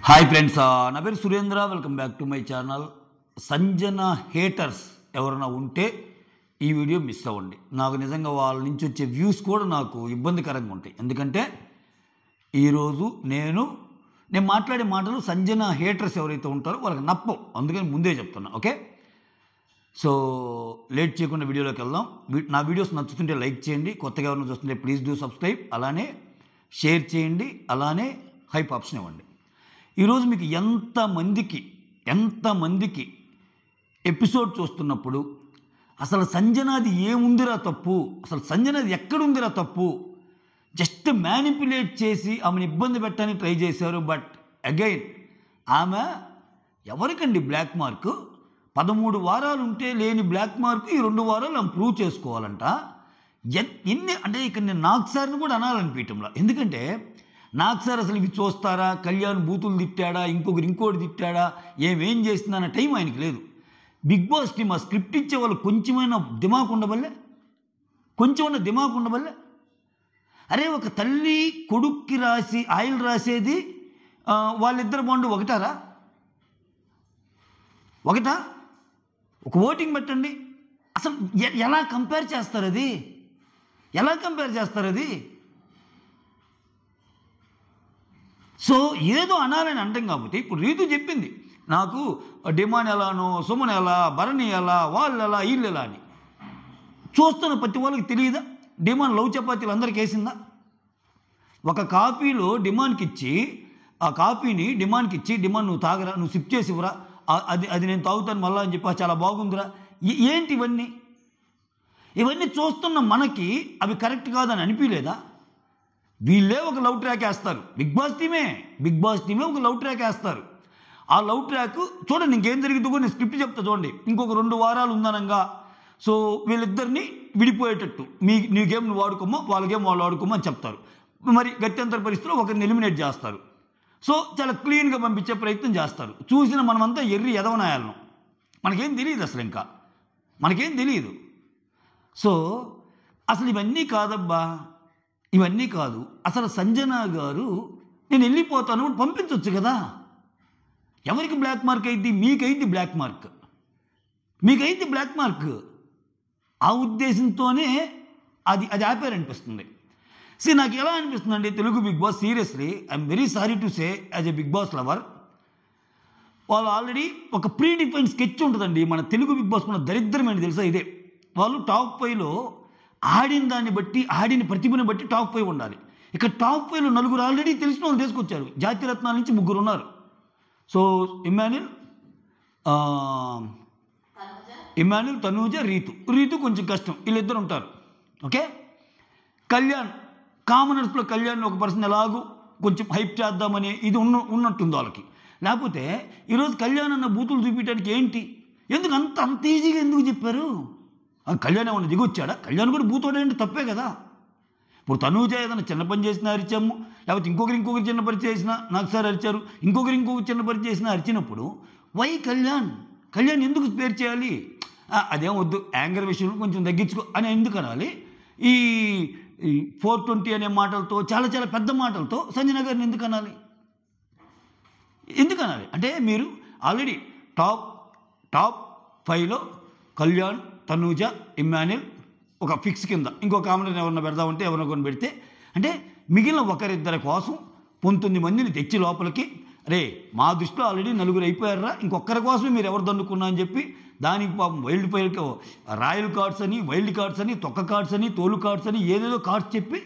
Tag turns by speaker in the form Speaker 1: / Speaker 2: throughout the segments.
Speaker 1: Hi friends, నా పేరు Surendra. Welcome back to my channel. Sanjana haters ఎవరైనా ఉంటే ఈ వీడియో మిస్ అవ్వండి. నాకు నిజంగా వాళ్ళ నుంచి వచ్చే వ్యూస్ కూడా నాకు ఇబ్బందికరంగా ఉంటాయి. ఎందుకంటే ఈరోజు నేను మాట్లాడే మాటలు సంజన హేటర్స్ ఎవరైతే ఉంటారో వాళ్ళకి నప్పవు. అందుకని ముందే చెప్తున్నా. ఓకే, సో లేట్ చేయకుండా వీడియోలోకి వెళ్దాం. నా వీడియోస్ నచ్చుతుంటే లైక్ చేయండి, కొత్తగా ఎవరైనా చూస్తుంటే ప్లీజ్ డూ సబ్స్క్రైబ్, అలానే షేర్ చేయండి, అలానే హైప్ ఆప్షన్ ఇవ్వండి. ఈరోజు మీకు ఎంతమందికి ఎపిసోడ్ చూస్తున్నప్పుడు అసలు సంజనాది ఏముందిరా తప్పు, అసలు సంజనాది ఎక్కడుందిరా తప్పు, జస్ట్ మ్యానిపులేట్ చేసి ఆమెను ఇబ్బంది పెట్టడానికి ట్రై చేశారు. బట్ అగైన్ ఆమె ఎవరికండి బ్లాక్ మార్క్? 13 వారాలు ఉంటే లేని బ్లాక్ మార్క్ ఈ 2 వారాలు ఆమె ప్రూవ్ చేసుకోవాలంట. ఎన్ని అంటే ఇక్కడ నేను నాకు సార్ని కూడా అనాలనిపించడంలా. ఎందుకంటే నాకు సార్ అసలు ఇవి చూస్తారా, కళ్యాణ్ బూతులు తిట్టాడా, ఇంకోటి తిట్టాడా, ఏమేం చేసిందా అన్న టైం ఆయనకి లేదు. బిగ్ బాస్ టీమ్ ఆ స్క్రిప్ట్ ఇచ్చే వాళ్ళు కొంచెమైనా దిమాకు ఉండబల్లే, అరే ఒక తల్లి కొడుక్కి ఆయిల్ రాసేది వాళ్ళిద్దరు బాండు ఒకటా? ఒక ఓటింగ్ పెట్టండి. అసలు ఎలా కంపేర్ చేస్తారు అది? సో ఏదో అనాలని అంటాం. కాబట్టి ఇప్పుడు రీతు చెప్పింది నాకు డిమాండ్ ఎలానో, సుమన్ ఎలా, భరణి ఎలా, వాళ్ళు ఎలా, వీళ్ళు ఎలా అని. చూస్తున్న ప్రతి వాళ్ళకి తెలియదా డిమాండ్ లవ్ చపాతీలు అందరికి వేసిందా? ఒక కాఫీలో డిమాండ్కి ఇచ్చి ఆ కాఫీని డిమాండ్కి ఇచ్చి, డిమాండ్ నువ్వు తాగరా, నువ్వు సిప్ చేసివరా, అది నేను తాగుతాను మళ్ళా అని చెప్పి చాలా బాగుందిరా. ఏంటి ఇవన్నీ చూస్తున్న మనకి అవి కరెక్ట్ కాదని అనిపించలేదా? వీళ్ళే ఒక లవ్ ట్రాక్ వేస్తారు. బిగ్ బాస్ టీమే ఒక లవ్ ట్రాక్ వేస్తారు. ఆ లవ్ ట్రాక్ చూడండి, ఇంకేం జరిగిందో కూడా నేను స్క్రిప్ట్ చెప్తా చూడండి. ఇంకొక 2 వారాలు ఉందనంగా సో వీళ్ళిద్దరిని విడిపోయేటట్టు, నీ గేమ్ నువ్వు వాడుకోమా, వాళ్ళ గేమ్ వాళ్ళు వాడుకోమా అని చెప్తారు. మరి గత్యంతర పరిస్థితిలో ఒకరిని ఎలిమినేట్ చేస్తారు. సో చాలా క్లీన్గా పంపించే ప్రయత్నం చేస్తారు. చూసిన మనమంతా ఎర్రి ఎదవనాయాలను, మనకేం తెలియదు, అసలు ఇంకా మనకేం తెలియదు. సో అసలు ఇవన్నీ కాదు. అసలు సంజన గారు నేను వెళ్ళిపోతాను పంపించవచ్చు కదా. ఎవరికి బ్లాక్ మార్క్ అయింది? మీకైంది బ్లాక్ మార్క్. ఆ ఉద్దేశంతోనే అది ఆపారనిపిస్తుంది. నాకు ఎలా అనిపిస్తుంది అంటే, Telugu Bigg Boss seriously I'm very sorry to say as a Bigg Boss lover, వాళ్ళు ఆల్రెడీ ఒక ప్రీ డిఫైన్ స్కెచ్ ఉంటుందండి. మన తెలుగు బిగ్ బాస్ మన దరిద్రమేంటి తెలుసా? ఇదే. వాళ్ళు టాప్ 5లో ఆడిన దాన్ని బట్టి, ఆడిన ప్రతిభను బట్టి టాప్ 5 ఉండాలి. ఇక్కడ టాప్ 5లో 4 ఆల్రెడీ తెలిసిన వాళ్ళు తీసుకొచ్చారు. జాతి రత్నాల నుంచి 3 ఉన్నారు. సో ఇమ్మాన్యుల్, తనూజ, రీతు కొంచెం కష్టం, వీళ్ళిద్దరు ఉంటారు. ఓకే, కళ్యాణ్ కామనర్స్లో కళ్యాణ్ ఒక పర్సన్ ఎలాగూ కొంచెం హైప్ చేద్దామని ఇది ఉన్నట్టుంది వాళ్ళకి. లేకపోతే ఈరోజు కళ్యాణ్ అన్న బూతులు చూపించడానికి ఏంటి, ఎందుకు అంత ఈజీగా ఎందుకు చెప్పారు? కళ్యాణ్ ఏమన్నా దిగొచ్చాడా? కళ్యాణ్ కూడా బూతోడేంటి, తప్పే కదా. ఇప్పుడు తనూజ ఏదైనా చిన్న పని చేసినా అరిచాము, లేకపోతే ఇంకొకరు చిన్న పని చేసినా నాకు సార్ అరిచారు, ఇంకొకరు చిన్న పని చేసినా అరిచినప్పుడు వై కళ్యాణ్ ఎందుకు స్పేర్ చేయాలి? అదేం వద్దు, యాంగర్ విషయంలో కొంచెం తగ్గించుకో అని ఎందుకు అనాలి? ఈ 420 అనే మాటలతో, చాలా చాలా పెద్ద మాటలతో సంజన గారిని ఎందుకు అనాలి? అంటే మీరు ఆల్రెడీ టాప్ 5లో కళ్యాణ్, తనూజ, ఇమ్మాన్యుల్ ఒక ఫిక్స్ కింద, ఇంకో కామెంట్ ఎవరన్నా పెడదామంటే ఎవరినొకరిని పెడితే, అంటే మిగిలిన ఒకరిద్దరి కోసం 19 మందిని తెచ్చి లోపలికి, రే మా దృష్టిలో ఆల్రెడీ 4 అయిపోయారా, ఇంకొకరి కోసమే మీరు ఎవరు దన్నుకున్నా అని చెప్పి దానికి పాపం రాయల్ కార్డ్స్ అని, వైల్డ్ కార్డ్స్ అని, తొక్క కార్డ్స్ అని, తోలు కార్డ్స్ అని ఏదేదో కార్డ్స్ చెప్పి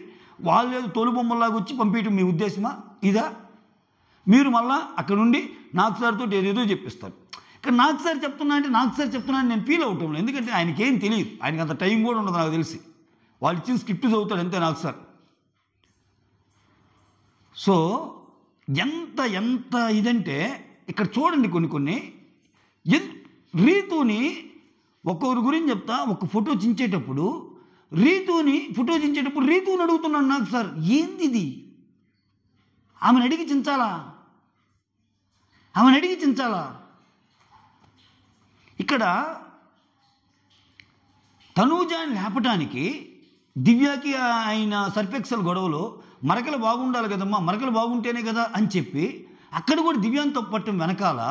Speaker 1: వాళ్ళు ఏదో తోలు బొమ్మలాగా వచ్చి పంపించడం మీ ఉద్దేశమా? ఇదా? మీరు మళ్ళా అక్కడ నుండి నాకు సార్తో ఏదేదో చెప్పిస్తారు. ఇక్కడ నాకు సార్ చెప్తున్నా నేను ఫీల్ అవటం లేదు. ఎందుకంటే ఆయనకేం తెలియదు, ఆయనకి అంత టైం కూడా ఉండదు నాకు తెలిసి. వాళ్ళు ఇచ్చిన స్క్రిప్ట్ చదువుతాడు అంతే నాకు సార్. సో ఎంత ఇదంటే ఇక్కడ చూడండి, కొన్ని రీతుని ఒక్కొక్కరి గురించి చెప్తా. ఒక ఫోటో చించేటప్పుడు రీతుని అడుగుతున్నాను నాకు సార్, ఏంది ఇది? ఆమెను అడిగి చించాలా? ఇక్కడ తనూజాని లేపటానికి దివ్యాకి ఆయన సర్ఫెక్సల్ గొడవలో మరకలు బాగుండాలి కదమ్మా, మరకలు బాగుంటేనే కదా అని చెప్పి అక్కడ కూడా దివ్యాన్ని తప్పు పట్టడం వెనకాల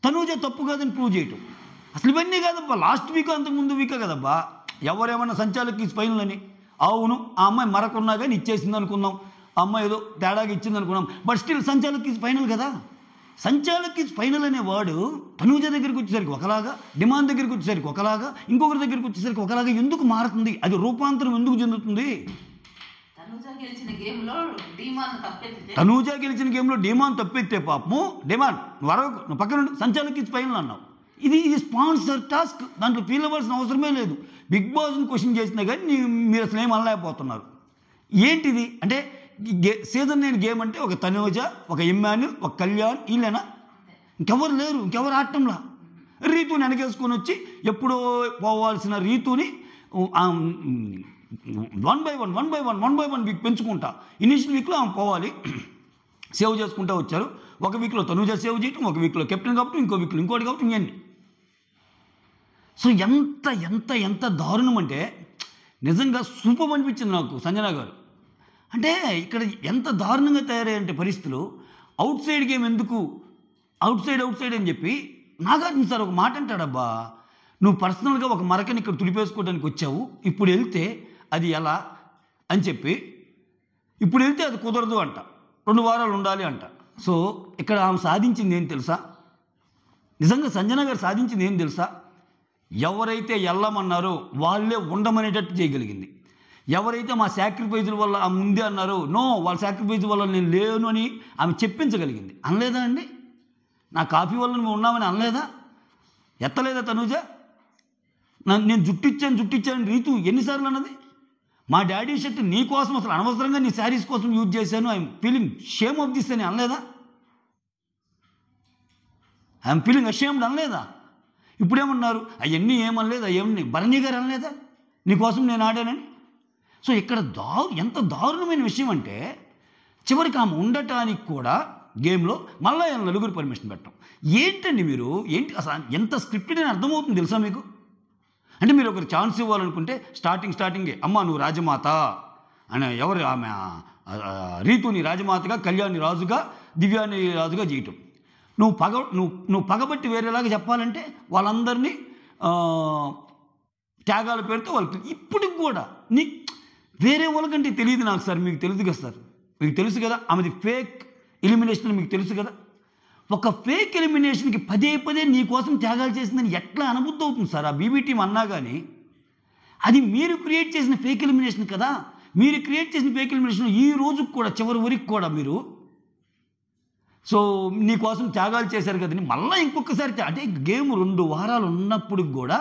Speaker 1: తనూజ తప్పు కాదని ప్రూవ్ చేయటం. అసలు ఇవన్నీ కాదబ్బా, లాస్ట్ వీక్ అంతకుముందు వీకే కదబ్బా ఎవరేమన్నా సంచాలకి ఫైనల్ అని. అవును, ఆ అమ్మాయి మరకున్నా కానీ ఇచ్చేసింది అనుకుందాం, ఆ అమ్మాయి ఏదో తేడాగా ఇచ్చింది అనుకున్నాం, బట్ స్టిల్ సంచాలకి ఫైనల్ కదా. సంచాలకి ఫైనల్ అనేవాడు తనూజ దగ్గరికి వచ్చేసరికి ఒకలాగా, డిమాండ్ దగ్గరికి వచ్చేసరికి ఒకలాగా, ఇంకొకరి దగ్గరికి వచ్చేసరికి ఒకలాగా ఎందుకు మారుతుంది? అది రూపాంతరం ఎందుకు చెందుతుంది? తనూజ గెలిచిన గేమ్లో డిమాండ్ తప్పెత్తే పాపము, డిమాండ్ వరకు నువ్వు పక్కన సంచాలకి ఫైనల్ అన్నావు. ఇది స్పాన్సర్ టాస్క్, దాంట్లో ఫీల్ అవ్వాల్సిన అవసరమే లేదు. బిగ్ బాస్ని క్వశ్చన్ చేసినా కానీ మీరు అసలు ఏం అనలేకపోతున్నారు. ఏంటిది అంటే సీజన్ 9 గేమ్ అంటే ఒక తనూజ, ఒక ఇమ్మాన్యుల్, ఒక కళ్యాణ్, వీళ్ళేనా? ఇంకెవరు లేరు, ఇంకెవరు ఆడటంలా. రీతుని వెనకేసుకొని వచ్చి ఎప్పుడో పోవాల్సిన రీతుని 1 by 1 వీక్ పెంచుకుంటా. ఇనిషియల్ వీక్లో ఆమె పోవాలి, సేవ్ చేసుకుంటూ వచ్చారు. ఒక వీక్లో తనూజ సేవ్ చేయటం, ఒక వీక్లో కెప్టెన్ కాబట్టి, ఇంకో వీక్లో ఇంకోటి కాబట్టి, ఇవన్నీ. సో ఎంత ఎంత ఎంత దారుణం అంటే నిజంగా సూపర్ అనిపించింది నాకు సంజన గారు. అంటే ఇక్కడ ఎంత దారుణంగా తయారయ్యంటే పరిస్థితులు. అవుట్ సైడ్ గేమ్ ఎందుకు, అవుట్ సైడ్ అని చెప్పి నాగార్జున సార్ ఒక మాట అంటాడబ్బా, నువ్వు పర్సనల్గా ఒక మరకని ఇక్కడ తుడిపేసుకోవడానికి వచ్చావు, ఇప్పుడు వెళ్తే అది ఎలా అని చెప్పి, ఇప్పుడు వెళ్తే అది కుదరదు అంట, 2 వారాలు ఉండాలి అంట. సో ఇక్కడ ఆమె సాధించింది ఏం తెలుసా? నిజంగా సంజన గారు సాధించింది ఏం తెలుసా? ఎవరైతే వెళ్ళమన్నారో వాళ్ళే ఉండమనేటట్టు చేయగలిగింది. ఎవరైతే మా సాక్రిఫైజుల వల్ల ఆమె ముందే అన్నారో నో, వాళ్ళ సాక్రిఫైజ్ వల్ల నేను లేను అని ఆమె చెప్పించగలిగింది. అనలేదా అండి? నా కాఫీ వల్ల నువ్వు ఉన్నామని అనలేదా? ఎత్తలేదా తనూజ? నేను జుట్టిచ్చాను రీతు ఎన్నిసార్లు అన్నది? మా డాడీ షర్ట్ నీ కోసం అసలు అనవసరంగా నీ శారీస్ కోసం యూజ్ చేశాను, I'm feeling shame of this అని అనలేదా? ఐఎమ్ ఫీలింగ్ అషేమ్డ్ అనలేదా? ఇప్పుడేమన్నారు? అవన్నీ ఏమనలేదు, అవన్నీ భరణి గారు అనలేదా నీకోసం నేను ఆడానని? సో ఇక్కడ ఎంత దారుణమైన విషయం అంటే చివరికి ఆమె ఉండటానికి కూడా గేమ్లో మళ్ళీ 4 పర్మిషన్ పెట్టడం. ఏంటండి మీరు, ఏంటి అసలు ఎంత స్క్రిప్టెడ్ అని అర్థమవుతుంది తెలుసా మీకు? అంటే మీరు ఒకరు ఛాన్స్ ఇవ్వాలనుకుంటే స్టార్టింగే అమ్మ నువ్వు రాజమాత అని, ఎవరు ఆమె రీతుని రాజమాతగా, కళ్యాణ్ని రాజుగా, దివ్యాని రాజుగా చేయటం. నువ్వు పగబట్టి వేరేలాగా చెప్పాలంటే వాళ్ళందరినీ త్యాగాల పేరుతో వాళ్ళకి ఇప్పటికి కూడా వేరే వాళ్ళకంటే తెలియదు నాకు సార్, మీకు తెలుసు కదా సార్, మీకు తెలుసు కదా ఆమెది ఫేక్ ఎలిమినేషన్ మీకు తెలుసు కదా. ఒక ఫేక్ ఎలిమినేషన్కి పదే నీ కోసం త్యాగాలు చేసిందని ఎట్లా అనుభూతి అవుతుంది సార్? ఆ బీబీ టీం అన్నా కానీ అది మీరు క్రియేట్ చేసిన ఫేక్ ఎలిమినేషన్ కదా. మీరు క్రియేట్ చేసిన ఫేక్ ఎలిమినేషన్ ఈ రోజుకి కూడా చివరి వరకు కూడా మీరు సో నీ కోసం త్యాగాలు చేశారు కదని మళ్ళీ ఇంకొకసారి అంటే గేమ్ 2 వారాలు ఉన్నప్పుడు కూడా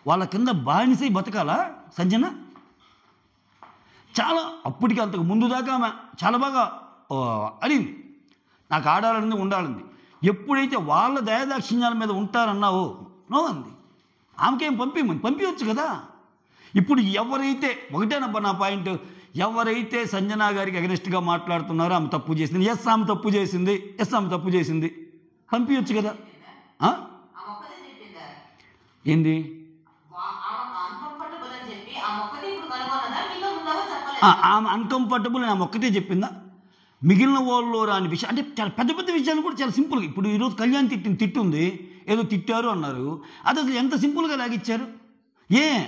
Speaker 1: వాళ్ళ కింద బానిసై బతకాలా సంజన? చాలా అప్పటికి అంతకు ముందు దాకా ఆమె చాలా బాగా అడిగింది, నాకు ఆడాలని ఉండాలని. ఎప్పుడైతే వాళ్ళ దయాదాక్షిణ్యాల మీద ఉంటారన్నావో నో అంది. ఆమెకేం పంపించవచ్చు కదా. ఇప్పుడు ఎవరైతే ఒకటేనబ్బా నా పాయింట్, ఎవరైతే సంజన గారికి అగెనిస్ట్గా మాట్లాడుతున్నారో ఆమె తప్పు చేసింది, ఆమె తప్పు చేసింది పంపించవచ్చు కదా. ఏంది ఆమె అన్కంఫర్టబుల్ అని ఆమె ఒక్కటే చెప్పిందా? మిగిలిన వాళ్ళు రాని విషయం అంటే చాలా పెద్ద విషయాలు కూడా చాలా సింపుల్గా. ఇప్పుడు ఈరోజు కళ్యాణ్ తిట్టుంది, ఏదో తిట్టారు అన్నారు, అది అసలు ఎంత సింపుల్గా లాగిచ్చారు.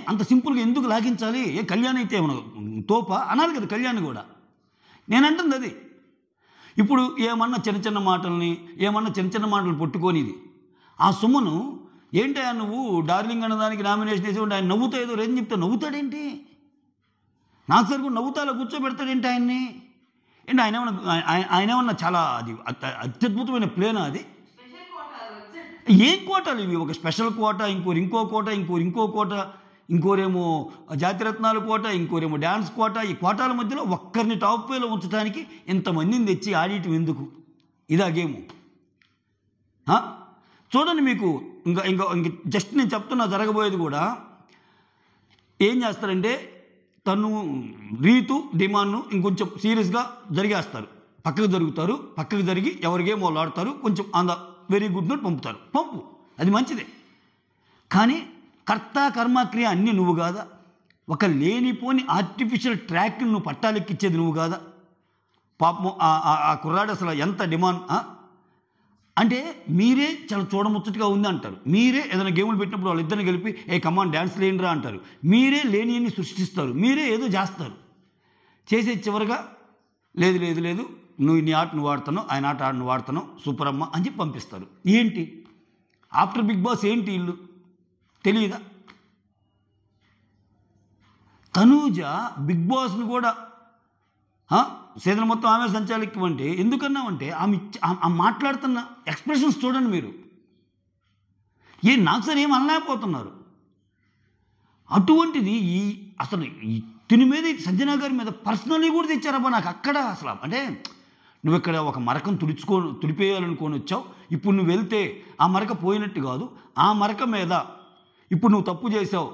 Speaker 1: అంత సింపుల్గా ఎందుకు లాగించాలి? కళ్యాణ్ అయితే ఏమన్నా తోప అనాలి కదా కళ్యాణ్ కూడా. నేనంటుంది అది. ఇప్పుడు ఏమన్నా చిన్న మాటలు పట్టుకొనిది ఆ సుమను ఏంటా నువ్వు డార్లింగ్ అన్నదానికి నామినేషన్ వేసి ఉంటే ఆయన నవ్వుతా ఏదో రేంజ్ చెప్తే నవ్వుతాడేంటి? నాకు సరిగ్గా నవ్వుతాలో కూర్చోబెడతాడేంటి ఆయన్ని? ఏంటి ఆయన ఏమన్నా చాలా అది అత్యద్భుతమైన ప్లేనా అది? ఏం కోటాలు ఇవి? ఒక స్పెషల్ కోట, ఇంకో కోట, ఇంకోరేమో జాతిరత్నాల కోట, ఇంకోరేమో డ్యాన్స్ కోట. ఈ కోటాల మధ్యలో ఒక్కరిని టాప్ 5లో ఉంచడానికి ఇంతమందిని తెచ్చి ఆడియటం ఎందుకు? ఇదా గేము? చూడండి, మీకు ఇంకా జస్ట్ నేను చెప్తున్నా జరగబోయేది కూడా. ఏం చేస్తారంటే తను రీతు డిమాండ్ను ఇంకొంచెం సీరియస్గా జరిగేస్తారు, పక్కకు జరిగి ఎవరి గేమ్ వాళ్ళు ఆడతారు, కొంచెం వెరీ గుడ్ నోట్ పంపు, అది మంచిదే. కానీ కర్త కర్మక్రియ అన్నీ నువ్వు కాదా? ఒక లేనిపోని ఆర్టిఫిషియల్ ట్రాక్ని నువ్వు పట్టాలెక్కిచ్చేది నువ్వు కాదా? పాపం ఆ కుర్రాడు అసలు ఎంత డిమాండ్ అంటే మీరే చాలా చూడముచ్చటగా ఉంది అంటారు. మీరే ఏదైనా గేములు పెట్టినప్పుడు వాళ్ళిద్దరిని కలిపి ఏ కమాన్ డ్యాన్స్ లేనిరా అంటారు. మీరే లేనియన్ని సృష్టిస్తారు, మీరే ఏదో చేస్తారు. చేసే చివరిగా లేదు లేదు లేదు నువ్వు నీ ఆట నువ్వు ఆడుతున్నావు, ఆయన ఆట నువ్వు ఆడుతున్నావు, సూపర్ అమ్మ అని చెప్పి పంపిస్తారు. ఏంటి ఆఫ్టర్ బిగ్ బాస్ ఏంటి ఇల్లు తెలియదా? తనూజ బిగ్ బాస్ని కూడా సీజన్ మొత్తం ఆమె సంచాలక్యం అంటే ఎందుకన్నామంటే ఆమె మాట్లాడుతున్న ఎక్స్ప్రెషన్స్ చూడండి మీరు. నాకు సార్ ఏం అనలేకపోతున్నారు. అటువంటిది అసలు తిని మీద సంజన గారి మీద పర్సనలీ కూడా తెచ్చారబ్బా. నాకు అక్కడ అసలు అంటే నువ్వు ఇక్కడ ఒక మరకం తుడిపేయాలనుకొని వచ్చావు, ఇప్పుడు నువ్వు వెళ్తే ఆ మరక పోయినట్టు కాదు, ఆ మరక మీద ఇప్పుడు నువ్వు తప్పు చేసావు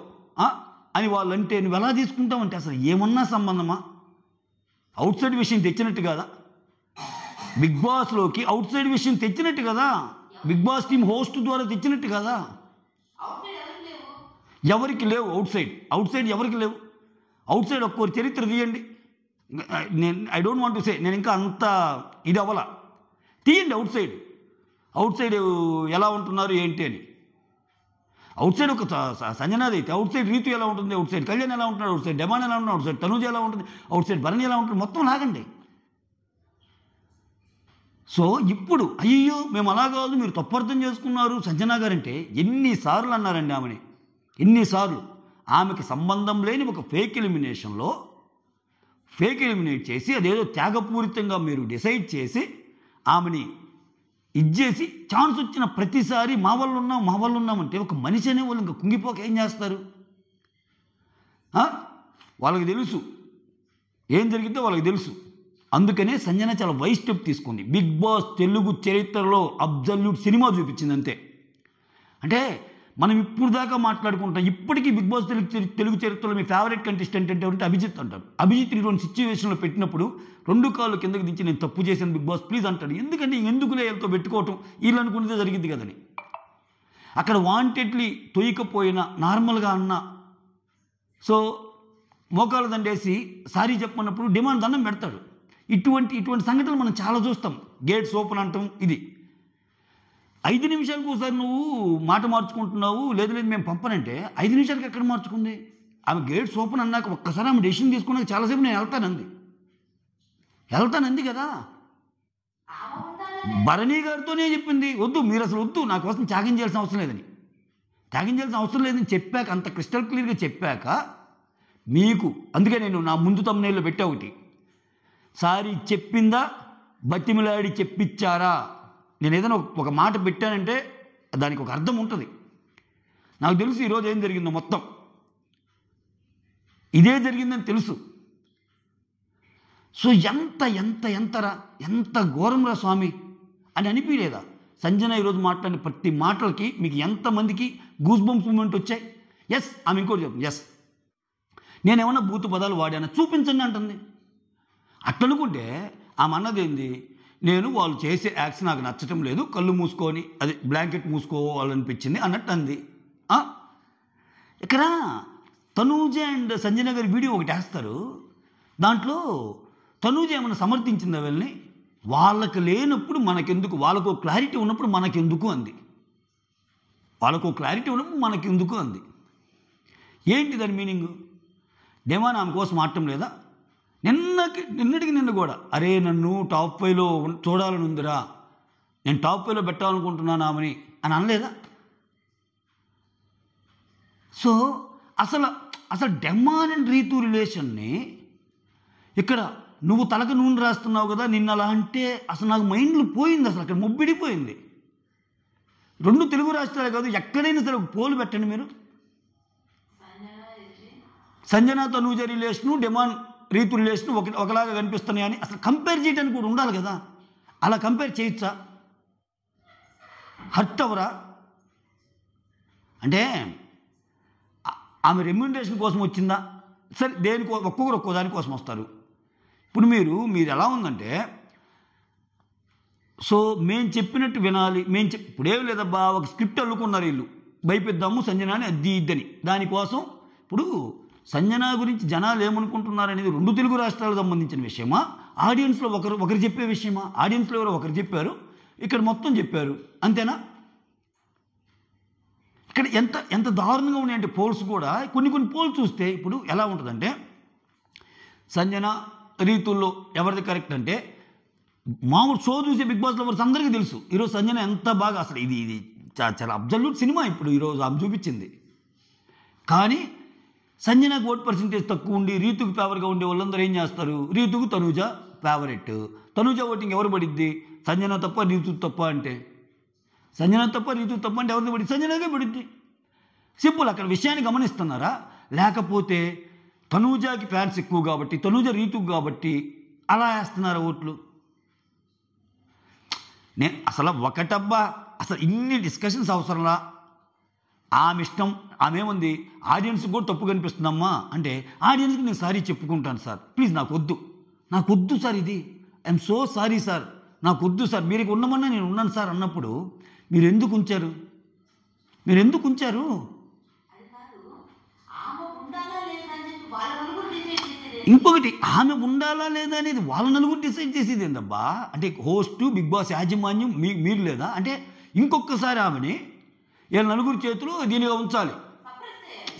Speaker 1: అని వాళ్ళంటే నువ్వు ఎలా తీసుకుంటావంటే అసలు ఏమన్నా సంబంధమా? అవుట్ సైడ్ విషయం తెచ్చినట్టు కదా, బిగ్ బాస్లోకి అవుట్ సైడ్ విషయం తెచ్చినట్టు కదా, బిగ్ బాస్ టీమ్ హోస్ట్ ద్వారా తెచ్చినట్టు కదా. ఎవరికి లేవు అవుట్ సైడ్ ఎవరికి లేవు. అవుట్ సైడ్ ఒక్కొక్క చరిత్ర తీయండి. I don't want to say, నేను ఇంకా అంత ఇది అవ్వాల. తీయండి అవుట్ సైడ్ ఎలా ఉంటున్నారు ఏంటి అని. అవుట్ సైడ్ ఒక సంజనాది అయితే అవుట్ సైడ్ రీతు ఎలా ఉంటుంది, అవుట్ సైడ్ కళ్యాణ్ ఎలా ఉంటున్నాడు, అవుట్ సైడ్ డెమాన్ ఎలా ఉంటున్నాడు, అవుట్ సైడ్ తనూజ ఎలా ఉంటుంది, అవుట్ సైడ్ భరణి ఎలా ఉంటుంది, మొత్తం లాగండి. సో ఇప్పుడు అయ్యో మేము అలా కాదు మీరు తప్పర్థం చేసుకున్నారు సంజన గారంటే ఎన్నిసార్లు అన్నారండి ఆమెని, ఎన్నిసార్లు. ఆమెకి సంబంధం లేని ఒక ఫేక్ ఎలిమినేట్ చేసి అదేదో త్యాగపూరితంగా మీరు డిసైడ్ చేసి ఆమెని ఇచ్చేసి ఛాన్స్ వచ్చిన ప్రతిసారి మా వాళ్ళు ఉన్నామంటే ఒక మనిషి అనే వాళ్ళు ఇంకా కుంగిపోక ఏం చేస్తారు? వాళ్ళకి తెలుసు ఏం జరిగిద్దో వాళ్ళకి తెలుసు. అందుకనే సంజన చాలా వైస్ స్టెప్ తీసుకుంది. బిగ్ బాస్ తెలుగు చరిత్రలో అబ్జల్యూట్ సినిమా చూపించింది అంతే. అంటే మనం ఇప్పుడు దాకా మాట్లాడుకుంటాం, ఇప్పటికీ బిగ్ బాస్ తెలుగు చరిత్రలో మీ ఫేవరెట్ కంటెస్టెంట్ అంటే ఉంటే అభిజిత్ అంటారు. అభిజిత్ ఇటువంటి సిచ్యువేషన్లో పెట్టినప్పుడు 2 కాళ్ళు కిందకి దించి నేను తప్పు చేశాను బిగ్ బాస్ ప్లీజ్ అంటాడు. ఎందుకంటే ఎందుకులే వీళ్ళతో పెట్టుకోవటం, వీళ్ళు అనుకునేదే జరిగింది కదని. అక్కడ వాంటెడ్లీ తొయ్యకపోయినా నార్మల్గా అన్నా సో మోకాళ్ళ దండేసి సారీ చెప్పమన్నప్పుడు డిమాండ్ దండం పెడతాడు. ఇటువంటి సంఘటనలు మనం చాలా చూస్తాం. గేట్స్ ఓపెన్ అంటాం. ఇది 5 నిమిషాలకు ఒకసారి నువ్వు మాట మార్చుకుంటున్నావు, లేదు మేము పంపనంటే 5 నిమిషాలకి ఎక్కడ మార్చుకుంది? ఆమె గేట్స్ ఓపెన్ అన్నాక ఒక్కసారి ఆమె డెసిషన్ తీసుకున్నాక చాలాసేపు నేను వెళ్తానంది కదా. భరణి గారితోనే చెప్పింది వద్దు మీరు అసలు వద్దు నా కోసం త్యాగం చేయాల్సిన అవసరం లేదని చెప్పాక, అంత క్రిస్టల్ క్లియర్గా చెప్పాక మీకు అందుకే నేను నా ముందు తమ్మునేళ్ళు పెట్టా ఒకటి, సారీ చెప్పిందా బతిమిలాడి చెప్పించారా. నేను ఏదైనా ఒక మాట పెట్టానంటే దానికి ఒక అర్థం ఉంటుంది. నాకు తెలుసు ఈరోజు ఏం జరిగిందో, మొత్తం ఇదే జరిగిందని తెలుసు. సో ఎంత ఘోరంరా స్వామి అని అనిపించలేదా? సంజన ఈరోజు మాట్లాడిన ప్రతి మాటలకి మీకు ఎంతమందికి గూస్ బంప్స్ మూమెంట్ వచ్చాయి? ఎస్ ఆమె ఇంకోటి చెప్పండి, ఎస్ నేనేమన్నా బూతు పదాలు వాడానా చూపించండి అంటుంది. అట్లనుకుంటే ఆమె అన్నది ఏంది, నేను వాళ్ళు చేసే యాక్స్ నాకు నచ్చటం లేదు, కళ్ళు మూసుకొని అది బ్లాంకెట్ మూసుకోవాలనిపించింది అన్నట్టు అంది. ఇక్కడ తనూజ అండ్ సంజన గారి వీడియో ఒకటి వేస్తారు. దాంట్లో తనూజ ఏమైనా సమర్థించిందా వీళ్ళని? వాళ్ళకి లేనప్పుడు మనకెందుకు, వాళ్ళకు క్లారిటీ ఉన్నప్పుడు మనకెందుకు అంది. ఏంటి దాని మీనింగ్? డెమాన్ ఆమె కోసం ఆడటం లేదా? నిన్నటికి నిన్న కూడా అరే నన్ను టాప్ 5లో చూడాలని ఉందిరా, నేను టాప్ 5లో పెట్టాలనుకుంటున్నాను ఆమెని అని అనలేదా? సో అసలు డెమాన్ అండ్ రీతు రిలేషన్ని ఇక్కడ నువ్వు తలకు నూనె రాస్తున్నావు కదా, నిన్న అలా అంటే అసలు నాకు మైండ్లో పోయింది, అసలు అక్కడ మొబ్బిడిపోయింది. 2 తెలుగు రాష్ట్రాలే కాదు ఎక్కడైనా సరే ఒక పోలు పెట్టండి మీరు. Sanjana Tanuja relation, Demon Rithu relation ఒకలాగా కనిపిస్తున్నాయని అసలు కంపేర్ చేయడానికి కూడా ఉండాలి కదా. అలా కంపేర్ చేయొచ్చా? హర్ట్ అవరా? అంటే ఆమె రెమ్యూనరేషన్ కోసం వచ్చిందా? సరే ఒక్కొక్కరు ఒక్కో దానికోసం వస్తారు. ఇప్పుడు మీరు ఎలా ఉందంటే సో మేము చెప్పినట్టు వినాలి, ఇప్పుడేం లేదబ్బా ఒక స్క్రిప్ట్ అల్లుకున్నారు వీళ్ళు, భయపెద్దాము సంజన అని అది ఇద్దని. దానికోసం ఇప్పుడు సంజన గురించి జనాలు ఏమనుకుంటున్నారనేది 2 తెలుగు రాష్ట్రాలకు సంబంధించిన విషయమా, ఆడియన్స్లో ఒకరు చెప్పే విషయమా? ఆడియన్స్లో ఎవరో ఒకరు చెప్పారు, ఇక్కడ మొత్తం చెప్పారు, అంతేనా? ఇక్కడ ఎంత దారుణంగా ఉన్నాయంటే పోల్స్ కూడా. కొన్ని పోల్స్ చూస్తే ఇప్పుడు ఎలా ఉంటుందంటే, సంజన రీతుల్లో ఎవరిది కరెక్ట్ అంటే, మామూలు షో చూసే బిగ్ బాస్ లవర్స్ అందరికీ తెలుసు ఈరోజు సంజన ఎంత బాగా, అసలు ఇది చాలా అబ్జల్యూట్ సినిమా ఇప్పుడు ఈరోజు ఆమె చూపించింది. కానీ సంజనకు ఓట్ పర్సెంటేజ్ తక్కువ ఉండి రీతుకు ఫేవర్గా ఉండే వాళ్ళందరూ ఏం చేస్తారు? రీతుకు తనూజ ఫేవరెట్. తనూజ ఓటింగ్ ఎవరు పడిద్ది? సంజన తప్ప రీతు తప్ప అంటే, సంజన తప్ప రీతు తప్ప అంటే ఎవరిది పడిద్ది? సంజనకే పడిద్ది. సింపుల్. అక్కడ విషయాన్ని గమనిస్తున్నారా? లేకపోతే తనూజకి ఫ్యాన్స్ ఎక్కువ కాబట్టి, తనూజ రీతుకు కాబట్టి అలా వేస్తున్నారా ఓట్లు? నేను అసలు ఒకటబ్బా, అసలు ఇన్ని డిస్కషన్స్ అవసరంలా? ఆమె ఇష్టం, ఆమె ఏముంది, ఆడియన్స్కి కూడా తప్పు కనిపిస్తుందమ్మా అంటే, ఆడియన్స్కి నేను సారీ చెప్పుకుంటాను సార్, ప్లీజ్ నాకు వద్దు సార్, ఇది ఐఎమ్ సో సారీ సార్, నాకు వద్దు సార్, మీరు ఉండమన్నా నేను ఉన్నాను సార్ అన్నప్పుడు మీరు ఎందుకు ఉంచారు? ఇంకొకటి, ఆమె ఉండాలా లేదా అనేది వాళ్ళ నలుగురు డిసైడ్ చేసేది ఏందబ్బా? అంటే హోస్ట్, బిగ్ బాస్ యాజమాన్యం మీరు లేదా అంటే, ఇంకొకసారి ఆమెని వీళ్ళ నలుగురు చేతులు దీనిగా ఉంచాలి,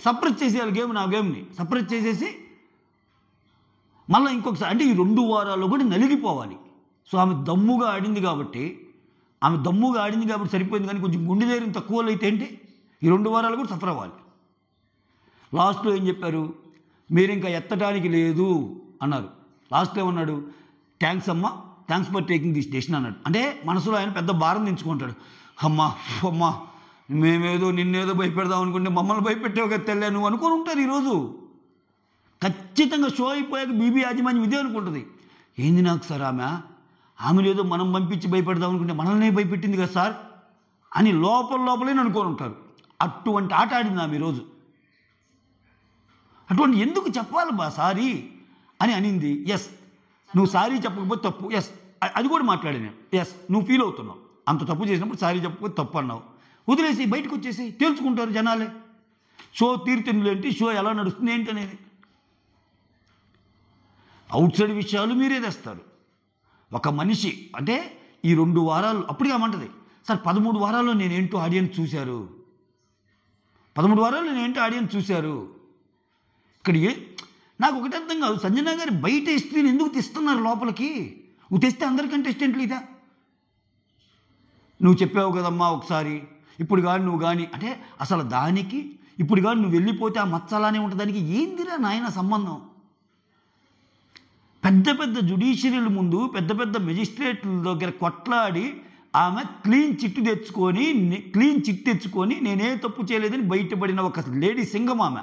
Speaker 1: సపరేట్ చేసేయాలి గేమ్ని సపరేట్ చేసేసి మళ్ళీ ఇంకొకసారి, అంటే ఈ 2 వారాల్లో కూడా నలిగిపోవాలి. సో ఆమె దమ్ముగా ఆడింది కాబట్టి సరిపోయింది. కానీ కొంచెం గుండె ధైర్యం తక్కువ అయితే ఏంటి, ఈ 2 వారాలు కూడా సఫర్ అవ్వాలి. లాస్ట్లో ఏం చెప్పారు? మీరు ఇంకా ఎత్తడానికి లేదు అన్నారు. లాస్ట్లో ఏమన్నాడు? థ్యాంక్స్ అమ్మా, thanks for taking this decision అన్నాడు. అంటే మనసులో ఆయన పెద్ద భారం దించుకుంటాడు. అమ్మా మేమేదో నిన్నేదో భయపెడదాం అనుకుంటే మమ్మల్ని భయపెట్టావు కదా తెల్లే నువ్వు అనుకొని ఉంటారు. ఈరోజు ఖచ్చితంగా షో అయిపోయాక బీబీ యాజమాన్యం ఇదే అనుకుంటుంది. ఏంది నాకు సార్ ఆమె లేదో మనం పంపించి భయపెడదాం అనుకుంటే మనల్నే భయపెట్టింది కదా సార్ అని లోపలే అనుకొని ఉంటారు. అటువంటి ఆట ఆడింది ఆమె ఈరోజు. అటువంటి ఎందుకు చెప్పాలి బా సారీ అని అనింది. ఎస్, నువ్వు సారీ చెప్పకపోతే తప్పు, ఎస్ అది కూడా మాట్లాడాను నేను. ఎస్, నువ్వు ఫీల్ అవుతున్నావు, అంత తప్పు చేసినప్పుడు సారీ చెప్పకపోతే తప్పు అన్నావు, వదిలేసి బయటకు వచ్చేసి తేల్చుకుంటారు జనాలే. షో తీరుతెన్నులు ఏంటి, షో ఎలా నడుస్తుంది ఏంటి అనేది. అవుట్ సైడ్ విషయాలు మీరే తెస్తారు. ఒక మనిషి అంటే ఈ 2 వారాలు అప్పటికే ఏమంటది సార్, 13 వారాల్లో నేనేంటో ఆడియన్స్ చూశారు, 13 వారాల్లో నేనేంటో ఆడియన్స్ చూశారు. ఇక్కడ నాకు ఒకటి అర్థం కాదు, సంజన గారి బయట హిస్టరీని ఎందుకు తెస్తున్నారు లోపలికి? నువ్వు తెస్తే అందరి కంటెస్టెంట్లు ఇదా? నువ్వు చెప్పావు కదమ్మా ఒకసారి, ఇప్పుడు కానీ నువ్వు కానీ అంటే అసలు దానికి ఇప్పుడు కానీ నువ్వు వెళ్ళిపోతే ఆ మచ్చలానే ఉంటుంది. దానికి ఏందిరా నాయన సంబంధం? పెద్ద జ్యుడిషియరీల ముందు పెద్ద మెజిస్ట్రేట్ల దగ్గర కొట్లాడి ఆమె క్లీన్ చిట్ తెచ్చుకొని నేనే తప్పు చేయలేదని బయటపడిన ఒక లేడీ సింగం ఆమె.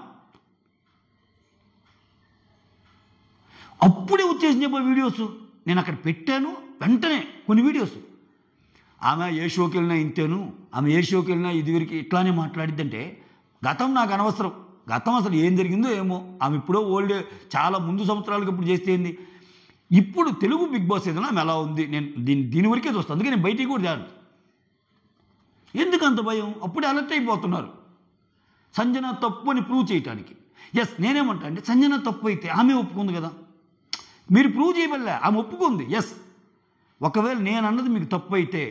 Speaker 1: అప్పుడే వచ్చేసి చెప్పే వీడియోస్ నేను అక్కడ పెట్టాను. వెంటనే కొన్ని వీడియోస్, ఆమె ఏ షోకి వెళ్ళినా ఇంతేను, ఆమె ఏ షోకి వెళ్ళినా ఇదివరకు ఇట్లానే మాట్లాడిద్దంటే, గతం నాకు అనవసరం. గతం అసలు ఏం జరిగిందో ఏమో. ఆమె ఇప్పుడో చాలా ముందు సంవత్సరాలకు ఇప్పుడు చేస్తే ఏంది. ఇప్పుడు తెలుగు బిగ్ బాస్ ఏదైనా ఆమె ఎలా ఉంది, నేను దీని వరకే చూస్తాను. అందుకే నేను బయటికి కూడా రాను. ఎందుకు అంత భయం? అప్పుడే అలర్ట్ అయిపోతున్నారు సంజన తప్పు అని ప్రూవ్ చేయటానికి. ఎస్, నేనేమంటా అంటే సంజన తప్పు అయితే ఆమె ఒప్పుకుంది కదా, మీరు ప్రూవ్ చేయబల్లే, ఆమె ఒప్పుకుంది. ఎస్, ఒకవేళ నేను అన్నది మీకు తప్పు అయితే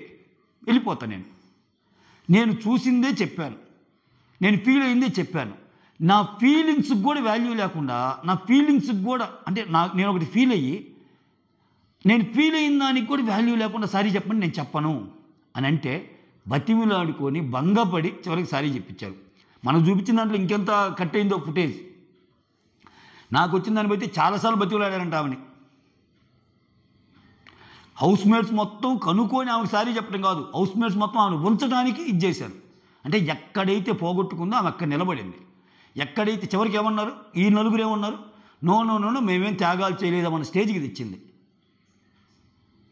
Speaker 1: వెళ్ళిపోతా. నేను చూసిందే చెప్పాను, నేను ఫీల్ అయిందే చెప్పాను. నా ఫీలింగ్స్కి కూడా వాల్యూ లేకుండా, నా ఫీలింగ్స్కి కూడా అంటే నేను ఒకటి ఫీల్ అయ్యి నేను ఫీల్ అయిన దానికి కూడా వాల్యూ లేకుండా సారీ చెప్పండి నేను చెప్పను అని అంటే బతిమిలాడుకొని భంగపడి చివరికి సారీ చెప్పించారు. మనం చూపించిన దాంట్లో ఇంకెంత కట్ అయిందో ఫుటేజ్. నాకు వచ్చిన దాన్ని బట్టి చాలాసార్లు బతిమిలాడారంట ఆమెని. హౌస్ మేట్స్ మొత్తం కనుక్కొని ఆమెకు సారీ చెప్పడం కాదు, హౌస్ మేట్స్ మొత్తం ఆమెను ఉంచడానికి చేశారు. అంటే ఎక్కడైతే పోగొట్టుకుందో ఆమె అక్కడ నిలబడింది. ఎక్కడైతే చివరికి ఏమన్నారు, ఈ నలుగురు ఏమన్నారు, నో మేమేం త్యాగాలు చేయలేదన్న స్టేజ్కి తెచ్చింది.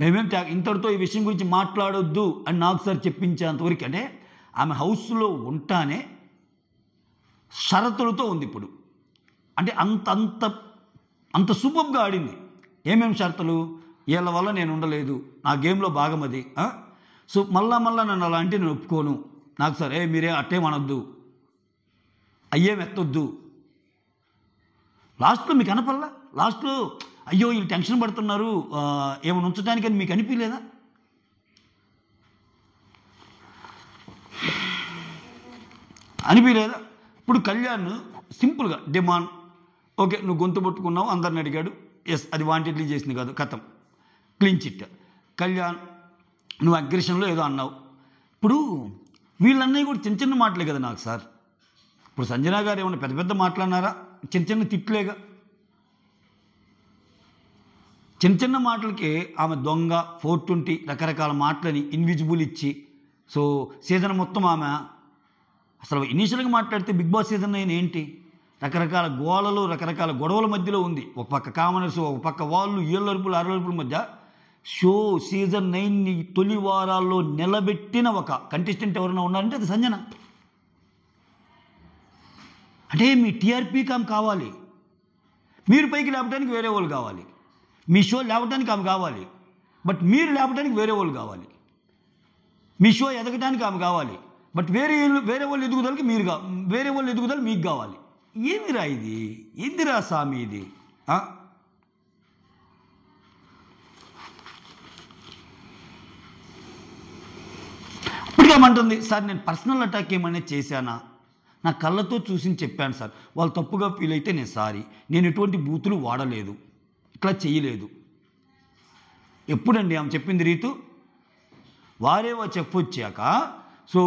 Speaker 1: మేమేం ఇంతటితో ఈ విషయం గురించి మాట్లాడొద్దు అని నాకు సార్ చెప్పించేంతవరకు. అంటే ఆమె హౌస్లో ఉంటానే షరతులతో ఉంది ఇప్పుడు. అంటే అంత సూపర్గా ఆడింది. ఏమేమి షరతులు? వీళ్ళ వల్ల నేను ఉండలేదు, నా గేమ్లో భాగం అది. సో మళ్ళా నన్ను అలా అంటే నేను ఒప్పుకోను, నాకు సార్ మీరే అట్టేమనొద్దు, అయ్యేం ఎత్తొద్దు. లాస్ట్లో మీకు అనపల్లా, లాస్ట్లో అయ్యో వీళ్ళు టెన్షన్ పడుతున్నారు ఏమైనా ఉంచడానికి అని మీకు అనిపించలేదా? అనిపించలేదా? ఇప్పుడు కళ్యాణ్ సింపుల్గా డిమాండ్, ఓకే నువ్వు గొంతు పట్టుకున్నావు, అందరిని అడిగాడు, ఎస్ అది వాంటెడ్లీ చేసింది కాదు, కథం క్లీన్ చిట్. కళ్యాణ్ నువ్వు అగ్రెషన్లో ఏదో అన్నావు. ఇప్పుడు వీళ్ళన్నవి కూడా చిన్న చిన్న మాటలే కదా నాకు సార్. ఇప్పుడు సంజన గారు ఏమన్నా పెద్ద పెద్ద మాట్లాడినారా? చిన్న చిన్న తిట్లేగా. చిన్న చిన్న మాటలకి ఆమె దొంగ 420 రకరకాల మాటలని ఇన్విజిబుల్ ఇచ్చి, సో సీజన్ మొత్తం ఆమె అసలు ఇనీషియల్గా మాట్లాడితే బిగ్ బాస్ సీజన్ 9 ఏంటి, రకరకాల గోళలు రకరకాల గొడవల మధ్యలో ఉంది. ఒక పక్క కామనర్స్, ఒక పక్క వాళ్ళు, ఏళ్ళరుపులు అరవరుపుల మధ్య షో సీజన్ 9ని తొలి వారాల్లో నిలబెట్టిన ఒక కంటెస్టెంట్ ఎవరైనా ఉన్నారంటే అది సంజన. అంటే మీ టీఆర్పీ ఆమె కావాలి, మీరు పైకి లేపడానికి వేరే వాళ్ళు కావాలి, మీ షో లేవడానికి ఆమె కావాలి, బట్ మీరు లేపడానికి వేరే వాళ్ళు కావాలి, మీ షో ఎదగటానికి ఆమె కావాలి, బట్ వేరే వాళ్ళు ఎదుగుదలకి వేరే వాళ్ళు ఎదుగుదల మీకు కావాలి. ఏందిరా ఇది, ఏందిరా స్వామి ఇది? ఇప్పటికేమంటుంది సార్, నేను పర్సనల్ అటాక్ ఏమైనా చేశానా, నా కళ్ళతో చూసి చెప్పాను సార్, వాళ్ళు తప్పుగా ఫీల్ అయితే నేను సారీ, నేను ఎటువంటి బూతులు వాడలేదు, ఇట్లా చేయలేదు. ఎప్పుడండి ఆమె చెప్పింది రీతు? వారేవో చెప్పొచ్చాక, సో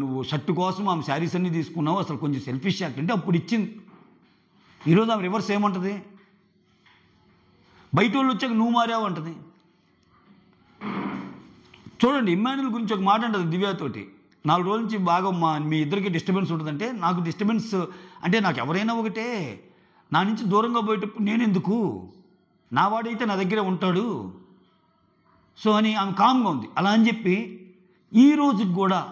Speaker 1: నువ్వు షర్టు కోసం ఆమె శారీస్ అన్నీ తీసుకున్నావు, అసలు కొంచెం సెల్ఫిష్ యాక్ట్ అంటే అప్పుడు ఇచ్చింది. ఈరోజు ఆమె రివర్స్ ఏమంటుంది? బయట వాళ్ళు వచ్చాక నువ్వు మారావు అంటుంది. చూడండి, ఇమ్మాన్యుల్ గురించి ఒక మాట అంటుంది దివ్యతోటి, 4 రోజుల నుంచి బాగా మీ ఇద్దరికి డిస్టర్బెన్స్ ఉంటుందంటే, నాకు డిస్టర్బెన్స్ అంటే నాకు ఎవరైనా ఒకటే, నా నుంచి దూరంగా పోయేటప్పుడు నేనెందుకు, నా వాడైతే నా దగ్గరే ఉంటాడు, సో అని ఆమె కామ్గా ఉంది. అలా అని చెప్పి ఈ రోజుకి కూడా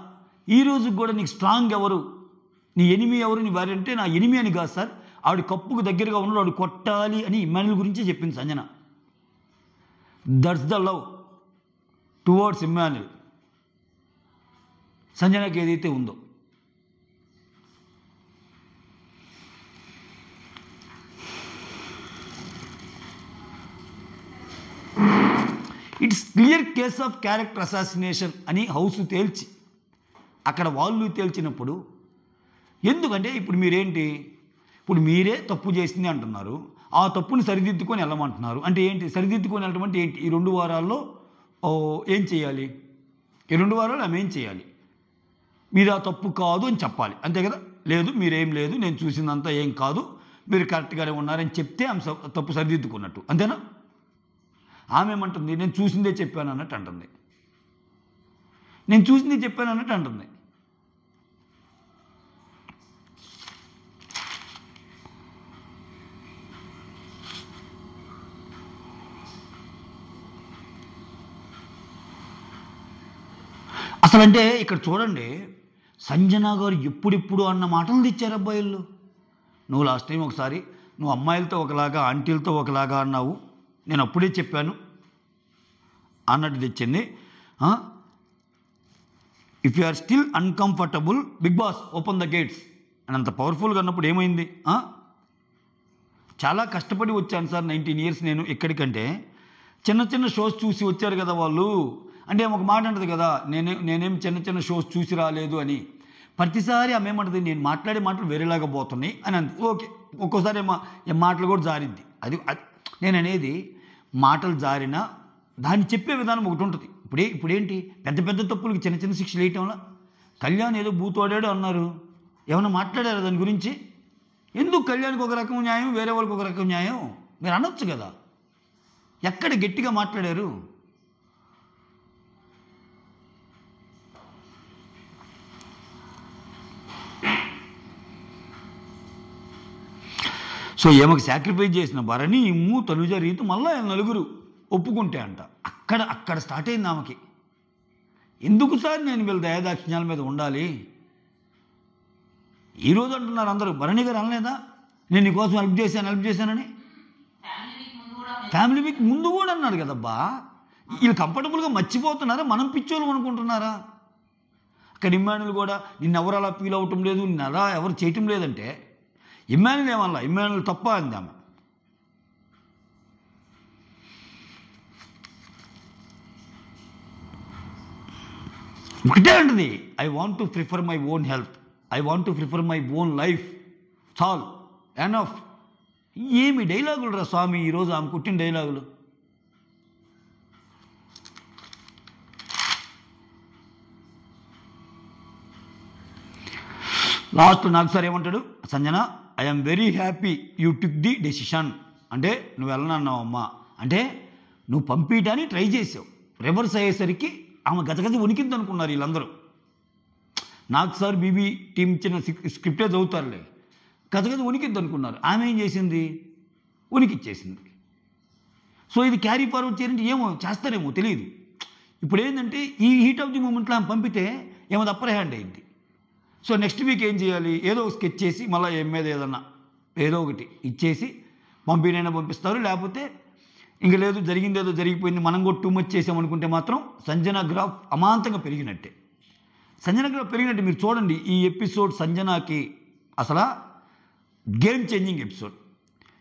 Speaker 1: నీకు స్ట్రాంగ్ ఎవరు, నీ ఎనిమి ఎవరు, నీ భార్య అంటే నా ఎనిమి అని కాదు సార్, ఆవిడ కప్పుకు దగ్గరగా ఉన్నాడు, ఆవిడ కొట్టాలి అని ఇమ్మాన్యుల్ గురించే చెప్పింది Sanjana. That's the love towards Emmanuel. సంజనకి ఏదైతే ఉందో it's clear case of character assassination అని హౌస్ తేల్చి, అక్కడ వాళ్ళు తేల్చినప్పుడు, ఎందుకంటే ఇప్పుడు మీరేంటి, ఇప్పుడు మీరే తప్పు చేసింది అంటున్నారు, ఆ తప్పుని సరిదిద్దుకొని వెళ్ళమంటున్నారు. అంటే ఏంటి సరిదిద్దుకొని వెళ్ళటం అంటే ఏంటి? ఈ 2 వారాల్లో ఏం చేయాలి, ఈ 2 వారాలు ఆమె ఏం చేయాలి, మీరు ఆ తప్పు కాదు అని చెప్పాలి, అంతే కదా. లేదు మీరేం లేదు, నేను చూసిందంతా ఏం కాదు, మీరు కరెక్ట్గానే ఉన్నారని చెప్తే ఆమె తప్పు సరిదిద్దుకున్నట్టు, అంతేనా? ఆమె ఏమంటుంది, నేను చూసిందే చెప్పాను అన్నట్టు అంటుంది, నేను చూసిందే చెప్పాను అన్నట్టు అంటుంది. అసలంటే ఇక్కడ చూడండి, సంజన గారు ఎప్పుడెప్పుడు అన్న మాటలు తెచ్చారు అబ్బాయిలు. నువ్వు లాస్ట్ టైం ఒకసారి నువ్వు అమ్మాయిలతో ఒకలాగా ఆంటీలతో ఒకలాగా అన్నావు, నేను అప్పుడే చెప్పాను అన్నట్టు తెచ్చింది. If you are still uncomfortable Bigg Boss open the gates అని అంత పవర్ఫుల్గా అన్నప్పుడు ఏమైంది? చాలా కష్టపడి వచ్చాను సార్ 19 years నేను ఎక్కడికంటే, చిన్న చిన్న షోస్ చూసి వచ్చారు కదా వాళ్ళు. అంటే ఒక మాట అంటుంది కదా, నేనేం చిన్న చిన్న షోస్ చూసి రాలేదు అని. ప్రతిసారి ఆమె ఏమంటుంది, నేను మాట్లాడే మాటలు వేరేలాగా పోతున్నాయి అని అంది. ఓకే, ఒక్కోసారి మాటలు కూడా జారిద్ది. అది నేను అనేది మాటలు జారినా దాన్ని చెప్పే విధానం ఒకటి ఉంటుంది. ఇప్పుడేంటి పెద్ద పెద్ద తప్పులకి చిన్న చిన్న శిక్షలు వేయటంలో, కళ్యాణ్ ఏదో బూతోడాడు అన్నారు, ఏమైనా మాట్లాడారు దాని గురించి? ఎందుకు కళ్యాణ్కి ఒక రకం న్యాయం, వేరే వాళ్ళకి ఒక రకం న్యాయం? మీరు అనొచ్చు కదా, ఎక్కడ గట్టిగా మాట్లాడారు? సో ఏమకు సాక్రిఫైస్ చేసిన భరణి, ఇమ్ము, తనుజ, రీతు మళ్ళీ 4 ఒప్పుకుంటే అంట. అక్కడ స్టార్ట్ అయింది ఆమెకి. ఎందుకు సార్ నేను వీళ్ళ దయాదాక్షిణ్యాల మీద ఉండాలి? ఈరోజు అంటున్నారు అందరూ, భరణి గారు అనలేదా నేను నీకోసం హెల్ప్ చేశానని? ఫ్యామిలీ వీక్ ముందు కూడా అన్నారు కదబ్బా. వీళ్ళు కంఫర్టబుల్గా మర్చిపోతున్నారా, మనం పిచ్చోళ్ళు అనుకుంటున్నారా? అక్కడ ఇమ్మాన్యుల్ కూడా నిన్నెవరు అలా ఫీల్ అవటం లేదు, నిన్ను అలా ఎవరు చేయటం లేదంటే ఇమ్మాన్యుల్ ఏమన్నా, ఇమ్మాన్యుల్ తప్ప అంది ఆమె. ఒకటే అంటది, I want to prefer my own health, I want to prefer my own life, చాలు, ఎనఫ్. ఏమి డైలాగులు రా స్వామి ఈరోజు ఆమె కుట్టిన డైలాగులు. లాస్ట్ నాకు సార్ ఏమంటాడు, Sanjana I'm very happy you took the decision. అంటే నువ్వు వెళ్ళనన్నావు అమ్మా, అంటే నువ్వు పంపించడానికి ట్రై చేసావు, రివర్స్ అయ్యేసరికి ఆమె గజగజ ఉనికింది అనుకున్నారు వీళ్ళందరూ. నాకు సార్ బీబీ టీం ఇచ్చిన స్క్రిప్టే చదువుతారులే, గజగజ ఉనికిద్ది అనుకున్నారు. ఆమె ఏం చేసింది, ఉనికిచ్చేసింది. సో ఇది క్యారీ ఫార్వర్డ్ చేయాలంటే ఏమో చేస్తారేమో తెలియదు. ఇప్పుడు ఏంటంటే ఈ హీట్ ఆఫ్ ది మూమెంట్లో ఆమె పంపితే ఏమో అప్పర్ హ్యాండ్ అయింది. సో నెక్స్ట్ వీక్ ఏం చేయాలి, ఏదో ఒక స్కెచ్ చేసి మళ్ళీ ఏం మీద ఏదన్నా ఏదో ఒకటి ఇచ్చేసి పంపినైనా పంపిస్తారు, లేకపోతే ఇంక లేదు జరిగిందేదో జరిగిపోయింది మనం కూడా టూ మచ్ చేసామనుకుంటే మాత్రం సంజన గ్రాఫ్ అమాంతంగా పెరిగినట్టే. సంజన గ్రాఫ్ పెరిగినట్టే. మీరు చూడండి ఈ ఎపిసోడ్ సంజనాకి అసలు గేమ్ చేంజింగ్ ఎపిసోడ్.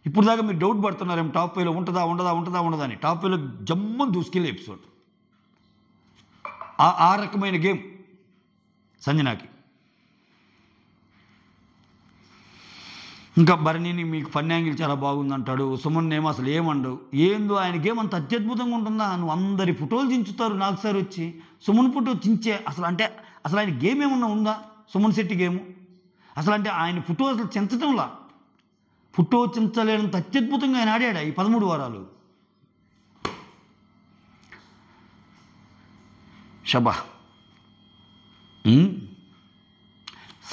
Speaker 1: ఇప్పుడు దాకా మీరు డౌట్ పడుతున్నారేమో టాప్ 5లో ఉంటుందా అని. టాప్ 5లో జమ్మని దూసుకెళ్ళే ఎపిసోడ్. ఆ రకమైన గేమ్ సంజనాకి. ఇంకా భరణిని మీకు ఫన్ యాంగిల్ చాలా బాగుందంటాడు. సుమన్ ఏమో అసలు ఏమండు, ఏందో ఆయన గేమ్ అంత అత్యద్భుతంగా ఉంటుందా, నువ్వు అందరి ఫోటోలు చించుతారు నాకు సార్ వచ్చి. సుమన్ ఫోటో చించే అసలు అంటే అసలు ఆయన గేమ్ ఏమన్నా ఉందా, సుమన్ శెట్టి గేము అసలు అంటే ఆయన ఫోటో అసలు చించటంలా, ఫోటో చించలేనంత అత్యద్భుతంగా ఆయన ఆడాడు ఈ 13 వారాలు. షబా.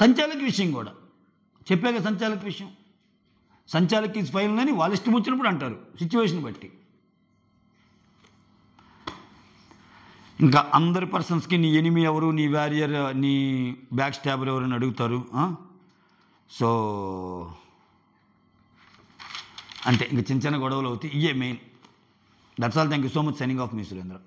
Speaker 1: సంచాలక విషయం కూడా చెప్పాక, సంచాలక విషయం, సంచాలక్ ఈజ్ ఫైనల్ అని వాళ్ళు ఇష్టం వచ్చినప్పుడు అంటారు సిచ్యువేషన్ బట్టి. ఇంకా అందరి పర్సన్స్కి నీ ఎనిమి ఎవరు, నీ వారియర్, నీ బ్యాక్ స్టాబర్ ఎవరు అని అడుగుతారు. సో అంతే, ఇంక చిన్న చిన్న గొడవలు అవుతాయి, ఇవే main. That's all. Thank you so much. Signing off me Surendra.